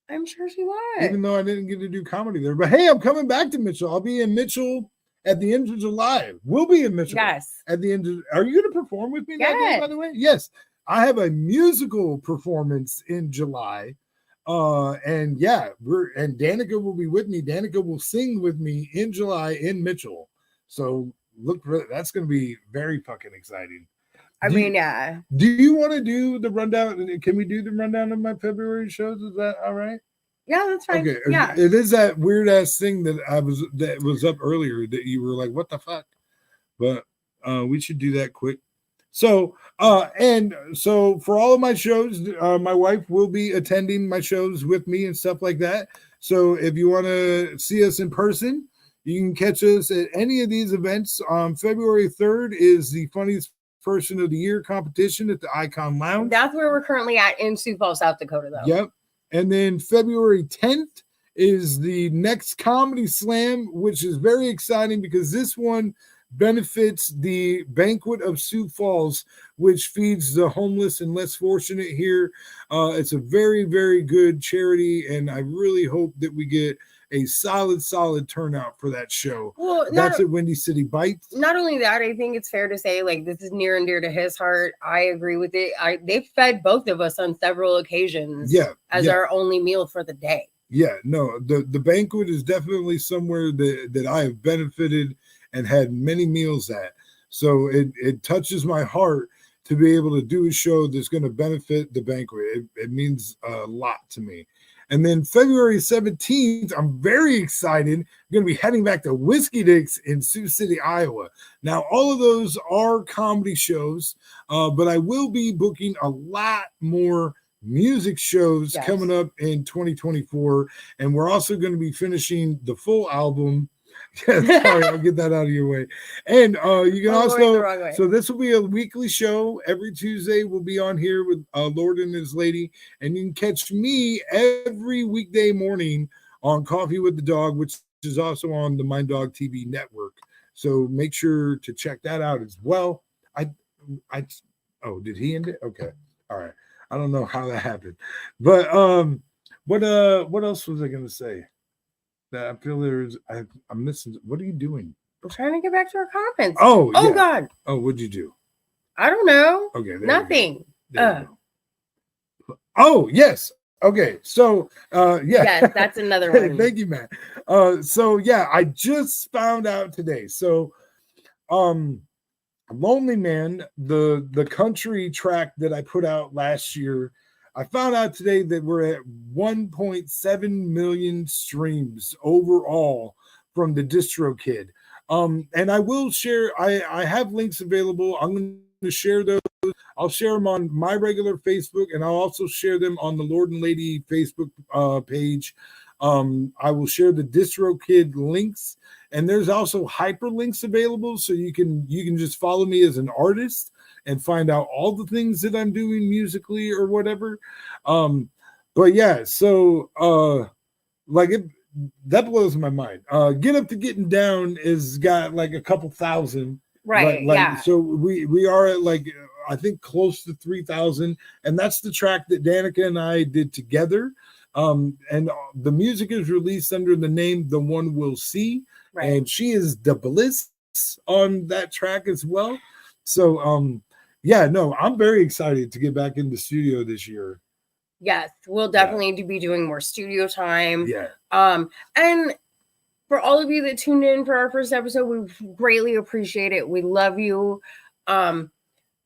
I'm sure she was. even though I didn't get to do comedy there. But hey, I'm coming back to Mitchell. I'll be in Mitchell at the end of July. We'll be in Mitchell. Yes. At the end of, are you going to perform with me that day, Yes. by the way? Yes. I have a musical performance in July. And yeah, and Danica will be with me. Danica will sing with me in July in Mitchell. So look for that's going to be very fucking exciting. Yeah. Do you want to do the rundown? Can we do the rundown of my February shows? Is that all right? Yeah, that's fine. Okay. Yeah. It is that weird ass thing that was up earlier that you were like, what the fuck? But we should do that quick. So and so for all of my shows, my wife will be attending my shows with me and stuff like that. So if you want to see us in person, you can catch us at any of these events. February 3rd is the funniest person of the year competition at the Icon Lounge. That's where we're currently at in Sioux Falls, South Dakota, though. Yep. And then February 10th is the next Comedy Slam, which is very exciting because this one benefits the Banquet of Sioux Falls, which feeds the homeless and less fortunate here. It's a very, very good charity, and I really hope that we get a solid turnout for that show. Well, that's at Windy City Bites. Not only that, I think it's fair to say, like, this is near and dear to his heart. I agree with it. They've fed both of us on several occasions as our only meal for the day. Yeah, no, the banquet is definitely somewhere that I have benefited and had many meals at. So it touches my heart to be able to do a show that's going to benefit the banquet. It means a lot to me. And then February 17th, I'm very excited. I'm going to be heading back to Whiskey Dick's in Sioux City, Iowa. Now, all of those are comedy shows, but I will be booking a lot more music shows coming up in 2024. And we're also going to be finishing the full album. Sorry, I'll get that out of your way. And you can also, so this will be a weekly show. Every Tuesday we'll be on here with Lord and his lady, and you can catch me every weekday morning on Coffee with the Dog, which is also on the Mind Dog TV network. So make sure to check that out as well. Did he end it? Okay. All right. I don't know how that happened. But what else was I gonna say? That I feel I'm missing. What are you doing? I'm trying to get back to our comments. Oh yeah. God. Oh, what'd you do? I don't know. Okay. Nothing. Oh, yes. Okay. So yes, that's another one. Thank you, Matt. So yeah, I just found out today. So Lonely Man, the country track that I put out last year, I found out today that we're at 1.7 million streams overall from the Distro Kid. And I will share, I have links available. I'm going to share those. I'll share them on my regular Facebook, and I'll also share them on the Lord and Lady Facebook page. I will share the Distro Kid links, and there's also hyperlinks available, so you can just follow me as an artist and find out all the things that I'm doing musically or whatever. But yeah, so that blows my mind. Get Up to Getting Down is got like a couple thousand, right? Yeah. So we are at like I think close to 3,000, and that's the track that Danica and I did together. And the music is released under the name The One We'll See, right. And she is the bliss on that track as well. So yeah, no, I'm very excited to get back in the studio this year. Yes, we'll definitely be doing more studio time. Yeah. And for all of you that tuned in for our first episode, we greatly appreciate it. We love you.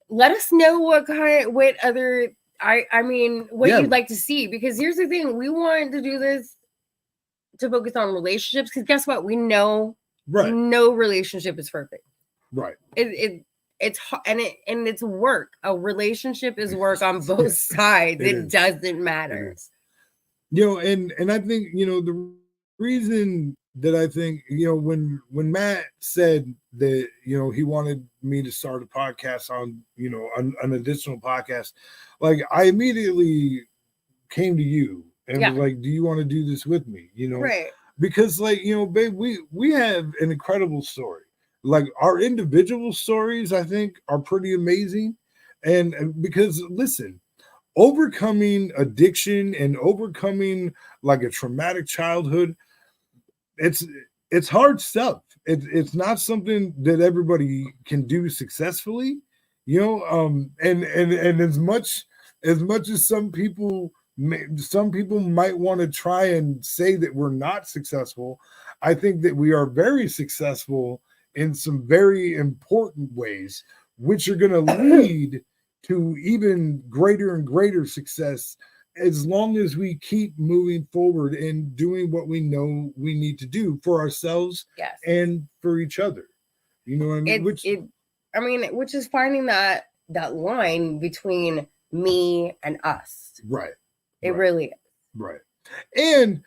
Let us know what you'd like to see, because here's the thing, we want to do this to focus on relationships, because guess what? We know no relationship is perfect. Right. It's work. A relationship is work on both sides. It doesn't matter. And I think, the reason that I think, when Matt said that, he wanted me to start a podcast on, an additional podcast, like I immediately came to you and was like, do you want to do this with me? Right. Because babe, we have an incredible story. Like our individual stories, I think, are pretty amazing. And because listen, overcoming addiction and overcoming like a traumatic childhood, it's hard stuff. It's not something that everybody can do successfully, and as much as some people Some people might want to try and say that we're not successful. I think that we are very successful in some very important ways, which are going to lead to even greater and greater success as long as we keep moving forward and doing what we know we need to do for ourselves and for each other. You know what I mean? Which is finding that line between me and us. Right. It really is. Right. And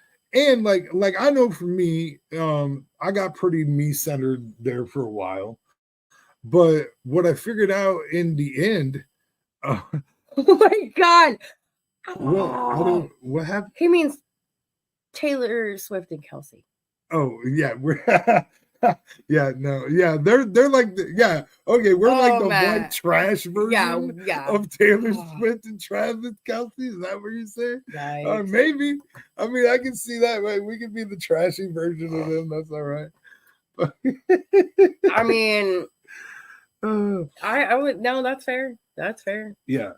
like I know for me, I got pretty me-centered there for a while. But what I figured out in the end, oh my God. What happened? He means Taylor Swift and Kelsey. Oh yeah, they're like we're like the white trash version of Taylor Swift and Travis Kelsey. Is that what you're saying? Maybe. I mean, I can see that. Right? We could be the trashy version of them. That's all right. I mean, I would no. That's fair. That's fair. Yeah.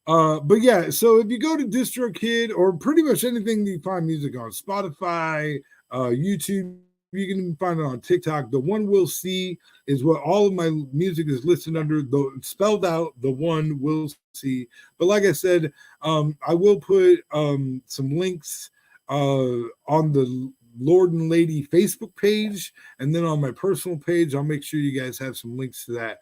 But yeah, so if you go to DistroKid or pretty much anything that you find music on, Spotify, YouTube, you can even find it on TikTok. The One Will See is what all of my music is listed under, spelled out, The One Will See. But like I said, I will put some links on the Lord and Lady Facebook page, and then on my personal page, I'll make sure you guys have some links to that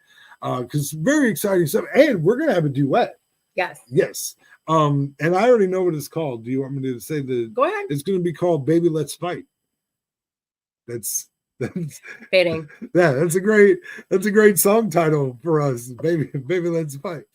because very exciting stuff. And we're gonna have a duet. Yes. And I already know what it's called. Do you want me to say Go ahead. It's going to be called Baby Let's Fight. That's fitting. Yeah, that's a great song title for us. Baby Let's Fight.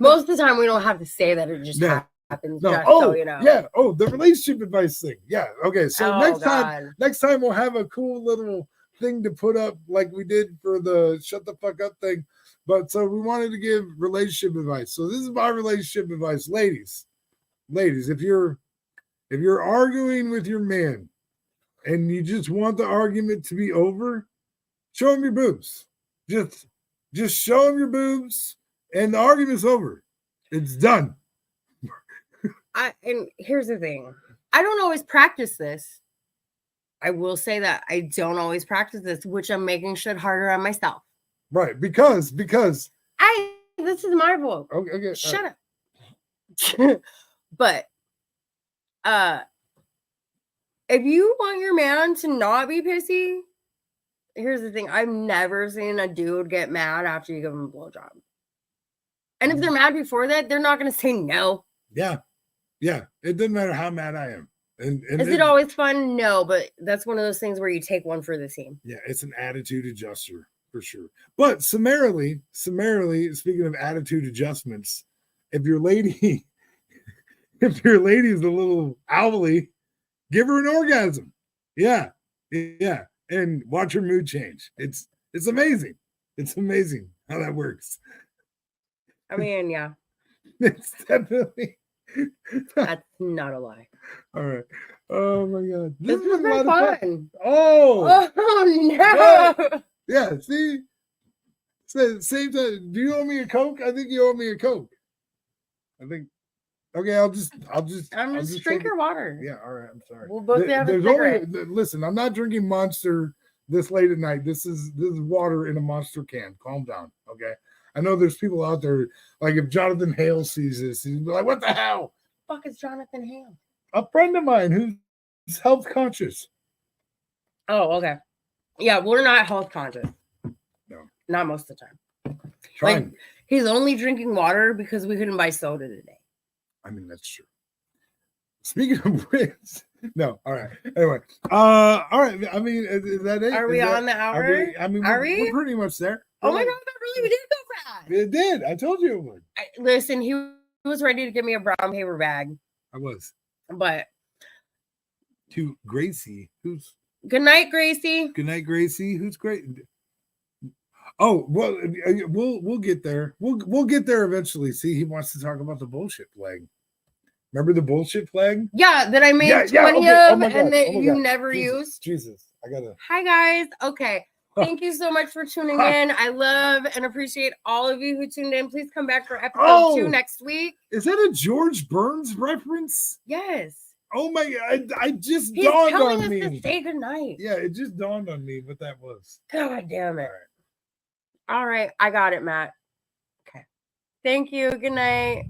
Most of the time we don't have to say that, it just happens. No. Just so you know. Yeah. Oh, the relationship advice thing. Yeah. Okay. So next time we'll have a cool little thing to put up like we did for the shut the fuck up thing. But so we wanted to give relationship advice. So this is my relationship advice, ladies. If you're arguing with your man and you just want the argument to be over, show him your boobs. Just show him your boobs, and the argument's over. It's done. And here's the thing: I don't always practice this. I will say that I don't always practice this, which I'm making shit harder on myself. Right, because this is my fault. Okay. Shut up. But if you want your man to not be pissy, here's the thing: I've never seen a dude get mad after you give him a blowjob. And if they're mad before that, they're not going to say no. Yeah. It doesn't matter how mad I am. And is it always fun? No, but that's one of those things where you take one for the team. Yeah, it's an attitude adjuster. For sure. But summarily, speaking of attitude adjustments, if your lady is a little owly, give her an orgasm. Yeah. And watch her mood change. It's amazing. It's amazing how that works. I mean, yeah. It's definitely that's not a lie. All right. Oh my God. This was a lot of fun. Oh no. Good. Yeah, see? Same time. Do you owe me a Coke? I think you owe me a Coke. I think. Okay, I'll just drink your water. Yeah, all right. I'm sorry. We'll both have a cigarette. Listen, I'm not drinking Monster this late at night. This is water in a Monster can. Calm down, okay? I know there's people out there, like if Jonathan Hale sees this, he's like, what the hell? The fuck is Jonathan Hale? A friend of mine who's health conscious. Oh, okay. Yeah, we're not health conscious. No. Not most of the time. Trying. Like, he's only drinking water because we couldn't buy soda today. I mean, that's true. Speaking of which, no, all right. Anyway, all right. I mean, is that it? Are we on the hour? We're pretty much there. Oh my God, that really did go fast. It did. I told you it would. Listen, he was ready to give me a brown paper bag. I was. But to Gracie, who's good night, Gracie. Good night, Gracie. Who's great? Oh, well, we'll get there. We'll get there eventually. See, he wants to talk about the bullshit flag. Remember the bullshit flag? Yeah, that I made 20 of and that you never used. Jesus, I gotta. Hi guys. Okay. Thank you so much for tuning in. I love and appreciate all of you who tuned in. Please come back for episode 2 next week. Is that a George Burns reference? Yes. Oh my God. I just He's dawned telling on us me. to say goodnight. Yeah, it just dawned on me what that was. God damn it. All right. I got it, Matt. Okay. Thank you. Good night.